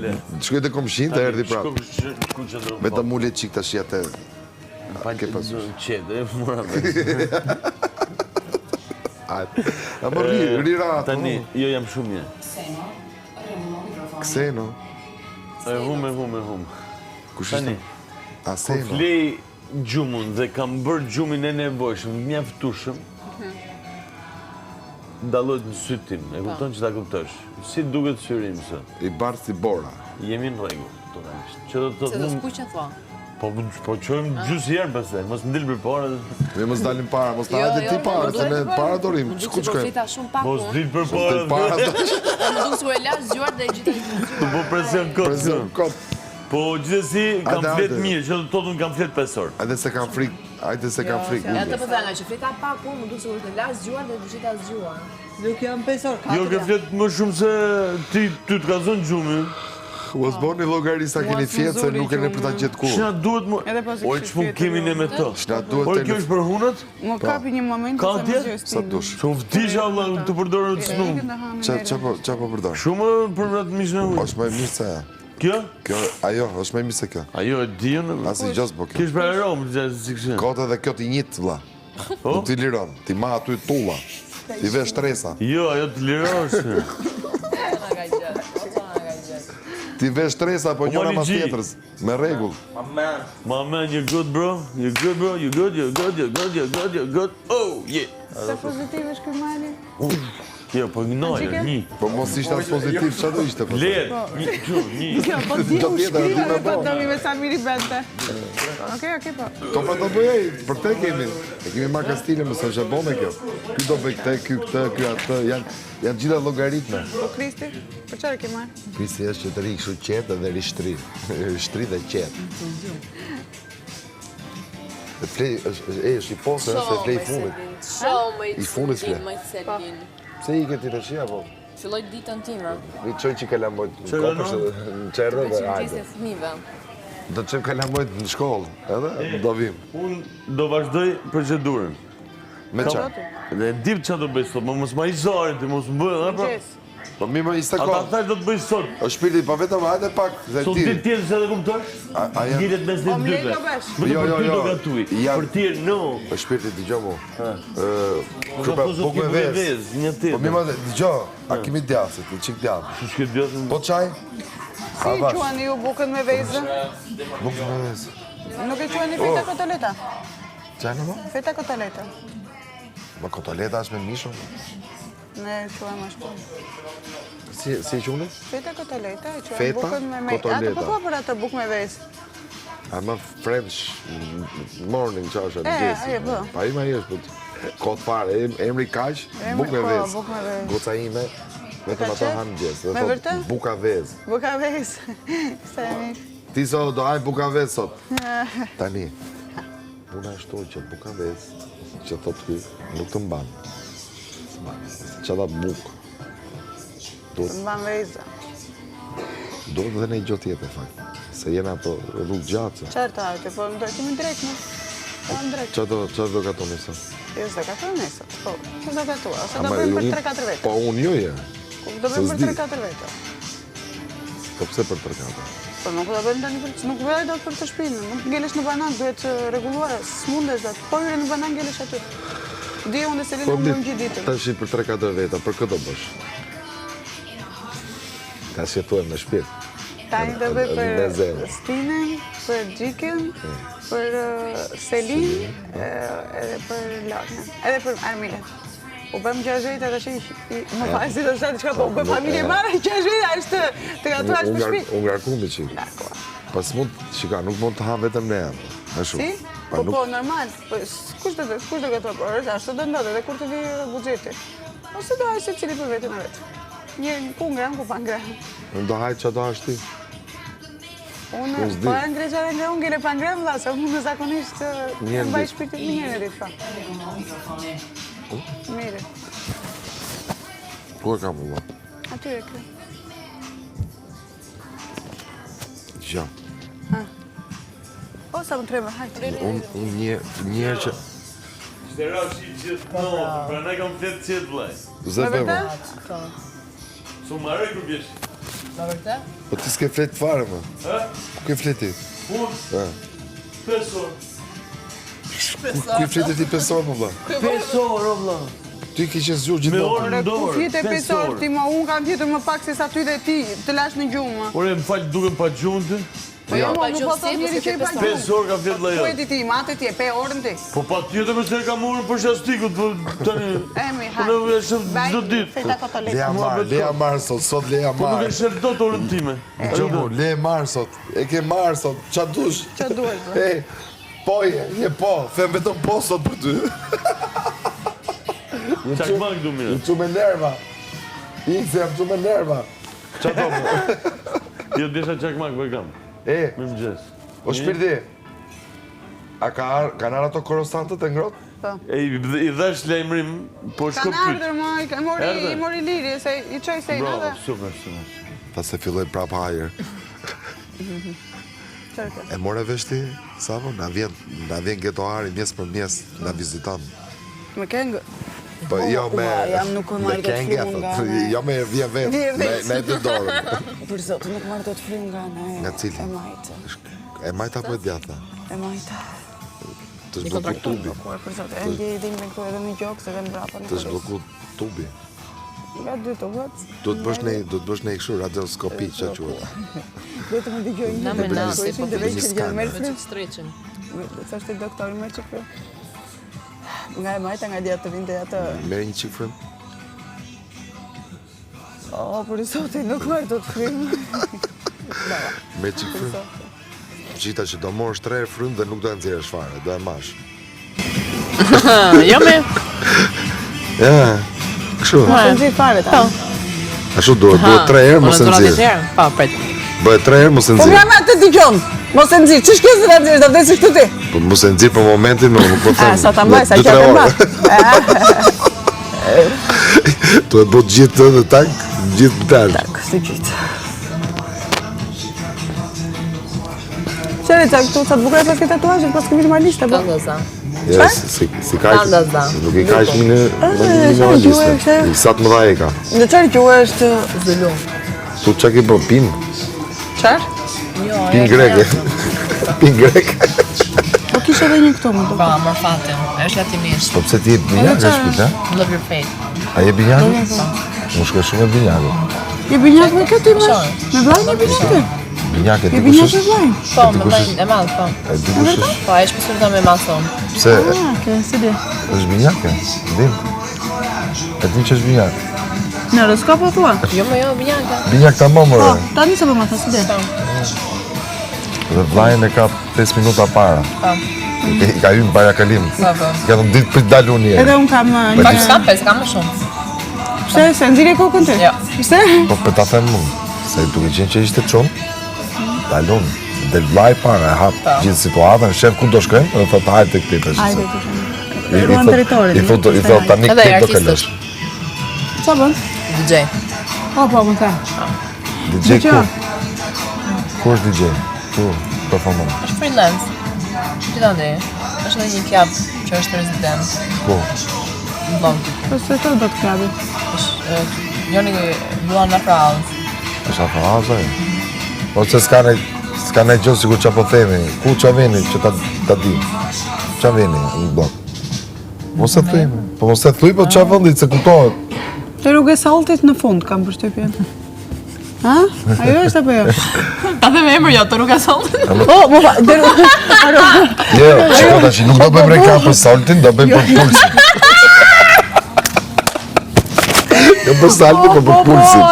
fjale. Shkoj të komshin të erdi prapë. Shku që ndronë. Me të mullit qik të shjetë. Ke pasur. Qete, mura me. A më rira. Tani, jo jam shumë një. Kseno. Hum. Kush Tani, ishte? A po Seno. flej gjumun dhe kam bërë gjumin e nevojshëm, mjaftueshëm. Dallohet në sytë tim, e kupton që ta kuptosh. Si duket syri im sot? I barë si bora. Jemi në rregull, totalisht. Që do të Se do s'kuqe thua. Po qojmë gjysë herë pastaj, mos ndil për para. Me mos dalim para, mos na hajde ti para, se ne para dorim. Ku shkojmë? Fleta shumë pak. Mos ndil për Para para. do Nuk s'u e lash zgjuar dhe e gjithë. Po presion kot. presion kot. Po gjithsesi kam Hajde, flet hajde. mirë, që totun kam flet 5 orë. Hajde se kam frikë, hajde se kam frikë. Ja të përtha nga që fleta pak, unë më duke se të lash zgjuar dhe të gjitha zgjuar. Nuk jam 5 orë, Jo, ke flet më shumë se ti të ka zonë gjumi. Mos boni llogari sa keni fjetë se nuk keni për ta gjetë Që kur. na duhet më... Edhe pas Oj, që mund kemi ne me to. Na duhet Oj, kjo të është për hunët? Më kapi një moment Ka se tje? më gjë sa dush. Që më vtisha, Allah, të përdorën të snu. Qa po përdor? Shumë për atë mishë në hujë. Është më e mirë se ajo. Kjo? Kjo, ajo, është më e mirë se kjo. Ajo e dion. Asi gjos po kjo. Kish për aromë, si kështë. Kota dhe kjo t'i njit, vlla. Nuk t'i liron, ti ma aty tulla. Ti vesh stresa. Jo, ajo të lirosh. Ti vesh stresa, po njëra mas Gji. tjetrës. Me rregull. My man, you're good, bro. You're good, bro. You're good, you're good, you're good, you're good, you're good. Oh, yeah. Sa pozitiv është ky mali? Jo, po gnojë, një. Po mos ishte as pozitiv, çfarë do ishte po? Ler, një. Jo, po di Do u tjetër, di me shkriva, po bo. do mi me Samiri bente. Okej, po. To pa do bëjej, për te kemi. E kemi marrë stile, më së bon me kjo. Ky do bëj këtë, ky këtë, ky atë, janë gjitha llogaritme. Po Kristi, për çfarë ke marrë? Krisi është që të ri kështu qetë dhe rishtri. Rishtri dhe qetë. E flej, është i posë, se flej i fundit. I fundit fle. Pse i ke ti të shia, po? Filloj ditën time. I qoj që kalambojt në kopësh, në qerdhe dhe hajde. Fëmijëve. Do të qëm kalambojt në shkollë, edhe do vim. Unë do vazhdoj procedurën. Me qa? Dhe dip që do bëj sot, më mos ma i zarin, ti mos më bëj, pra. Po mi më ishte Ata kohë. thash do të bëj sot. O shpirti, pa vetëm hajde pak, dhe Sot ti. ditë tjetër se dhe kuptosh? janë- Ngjitet mes të Omlet dyve. do bësh? Vetëm Jo, për jo, ty jo. do gatuj. Janë- Për ti, no. O shpirti, digjo mu. Ka pozë Buk me vezë. një Po mi tjetër. më digjo, a kimi djasit, një qik djasit. Që shke djatën? Po qaj? Si quani ju bukën me vezë? Buk me vezë. Nuk e quani feta kotoleta? Qaj në mo? Feta kotoleta. Ma kotoleta është me mishon. Ne quajmë ashtu. Si e qunë? Feta kotoleta, e quajmë Feta bukën me me. kotoleta. Atë po thua për atë bukë me vezë. A më French morning qa është, ajo po. Pa ima i është, kotë fare, emri kaq, buk me po, vezë. buk me vezë. Goca ime, vetëm ato qef? hanë gjesë. Me vërtet? Buka vezë. Buka vezë. Sa e mirë. Ti sot do hajnë buka vezë sot. Tani, puna është to që buka vezë, që thot ky, nuk të mbanë. Që da bukë. Të mban vezë. Do dhe ne i gjotë tjetër, fakt. Se jena po rrugë gjatë. Qartë të hajte, po më kemi drejtë më. Po më drejtë. Që do katoni sot? Jo, s'do katoj nesër. Po, që do katua? Ose do Ama bëjmë për unë- 3-4 vete. Po unë jo je. Do bëjmë se për s'di. 3-4 vete. Po pse për 3-4? Po nuk do bëjmë tani për... Nuk bëjmë do për të shpinë. Nuk ngelesh në banan, duhet reguluar. S'mundesh atë. Po hyre në banan ngelesh aty. Di unë se Po linë më gjithë ditën. tash për 3-4 veta, për këtë do bësh? Tash që thuem me shpirt. Tani do bëj Me për zero. Stinën, për Gjikën, për Selin, edhe për Lakën, edhe për Armilën. U bëm gjazhejta të shi, më falë si të shtatë qka, po u bëm familje marë, gjazhejta është të gatu ashtë për shpi. Unë ngarkumi që. Ngarkua. Pas mund, shika, nuk mund të hanë vetëm ne jam. Me shumë. Si? Pa Po nuk- po, normal, kush do gatu për, ashtë do ndodhe dhe kur të vi buxheti. Ose do hajë se cili për vetën e vetë. Një ku ngram, ku pa ngram. Unë do hajtë që do hashtë ti. Unë, s'di. po e ngre qare nga unë, ngele pa ngram, vla, se unë në zakonisht Njerë mbaj dit. shpirtin një herë ditë, fa. Mire, Ku e kam ulla? aty e kre. Gja. O, sa më treme, hajtë. Unë njerë që... Shte rashi gjithë në, pra ne kam fletë qëtë vlaj. Zë Me bëmë. vërtet? Su marrë e kërë bjesh. Po ti s'ke flet fare, më. Ku ke fleti? Unë? 5 orë. Ku i fleti ti 5 orë, më vlla? 5 orë, vlla. Ti ke qenë zgjuar Me gjithmonë. orë në Ku dorë. fjetë 5 orë ti ma unë kam fjetur më pak se sa ty dhe ti të lash në gjumë. Ore, më falë duke pa gjumë ti. Po jo, nuk po thot njëri që i pa 5 orë ka fjetë Po lajot. e di ti, matë ti, e pe orën ti. Po pa tjetër me se ka morën për shastikut, po tani... Emi, Po në e shëf çdo ditë. Fejta kotolet. Leja marë sot leja Po nuk e marë. shëf do të orën time. Gjumu, le marë sot. E ke marë sot. Qa dush? Qa duhet, bro? Hey, poje, je po. Them vetëm po sot për ty. Çakmak du mire. Jam me nerva. Ikse jam me nerva. Qa do më? Jo desha çakmak për kam. E, Me më gjes. o shpirti. A kanë arë ato korosantët e ngrotë? E i dhash lajmërim, po shko Kanë pyt. ardhur më, i mori liri, se i qoj se i Bravo, nëve. super. Ta se filloj prapë hajër. Qërke. E more vesh ti, Savo? Na vjen getoari mjes për mjes, na viziton. Me kengë. Po jo me... jam nuk e marrë me të kenge, flumë nga thot. ne. Jo me vjen vetë, Vjen vetë. me të dorën. Për zotë, nuk marrë të të frim nga ne. Nga cili? E majtë. E majta po e djatha. E majtë. Të zhbloku tubi. Për zotë, e ndje i dhimë këtu edhe një gjokë, se dhe mbrapa në Të zhbloku tubi. Nga dy të vëtë. Do të bësh ne kështu radioskopi, që quhet. Do të më digoj një me të nasi, bëjshin po dhe veç që gjë merë Me frim. që streqin. Sa është i doktori me që kjo? Nga e majta nga djatë të vinte atë... Merë një qik frym. O, për i sotë, nuk marrë të të frim. Merë qik frym. Gjita që do morësh 3 herë frym dhe nuk do e nxjerrësh fare, do e mash. Jo me. Ja, kështu. Mos e nxirë fare ta. Ashtu duhet 3 herë mos e nxjerr. Pa, pret. Bëhet 3 herë mos e Po nxjerr. nga me të digjon, mos e nxirë, që shkjo se ta nxirë, ta vdesi këtu ti? Po mos e nxjerr për momentin, nuk po them. Sa ta mbaj, sa që të mbaj. Tu e bëtë gjithë të dhe tak, gjithë më talë. Kështë gjithë. Qëri, këtu sa të bukura sa këtë tatuajit, pas këmi të marrë po? Tandoza. Ja, si ka Tandaza. nuk i ka ishë në minimaliste. I sa të më dha e ka. Në qërë që u është... Zulu. Tu qa ki bërë pim? Qarë? Jo, Pim greke. Pim greke. Po kishe edhe një këto më të. Pa, mër fatin. Është latinisht. Po pse ti e binjakë është pita? Love your fate. A je binjakë? Më shkoj shumë e binjakë. Je binjak me këtë i më? Me vlajnë je binjak të? Binjakë e Je di binjak kush me është? vlajnë? Po, me vajnë e madhë, po. E di kush është? Po, e shpesur të me mason. Pse Ke, si di. është binjakë? Dim. E dim që është binjakë. Në rëska po thua? Jo, me jo, binjaka. Binjakë ta më Po, mërë. tani se po ma tha, si di. Dhe vlajnë e ka 5 minuta para. Po. I ka hymë para kalim. Po, po. Ka të më ditë për të dalu një. Edhe unë kam Pa, një... që s'kam 5, kam më shumë. Pse, se nxirë e kokën ty? Jo. Pse? Po për ta them mund, se duke qenë që ishte çonë, dalon, del vlaj para, e hap gjithë situatën, shef ku do shkojmë, dhe thot hajde të këti të Hajde, shqisë. të ruan teritorin. I thot tani Edhe këti do artistësh. këllësh. Qa bën? DJ. Po, më the. DJ DJ? ku? Ku është DJ? Ku performon? Është freelance. Gjithandi. Është edhe një kjap që është rezident. Ku? Në blog. Po se të do të klabi. Është Joni luan në Francë. është afaraza e? Ose s'ka ne gjë sigur që po themi, ku që vini që ta di? Që vini në blok? Mos e thujme. Po mos e thuj, po që vëndit se kuptohet. Te rrugë e Salltit në fund kam përshtypjen. Ha? Ajo është apo jo? Ta dhe me emër jo, të rruga sollë. Po, më fa, te rrugë... Jo, që tash nuk do bëjmë reklam për Saltin, do bëjmë për Pulsin. Jo për Saltin, po për Pulsin.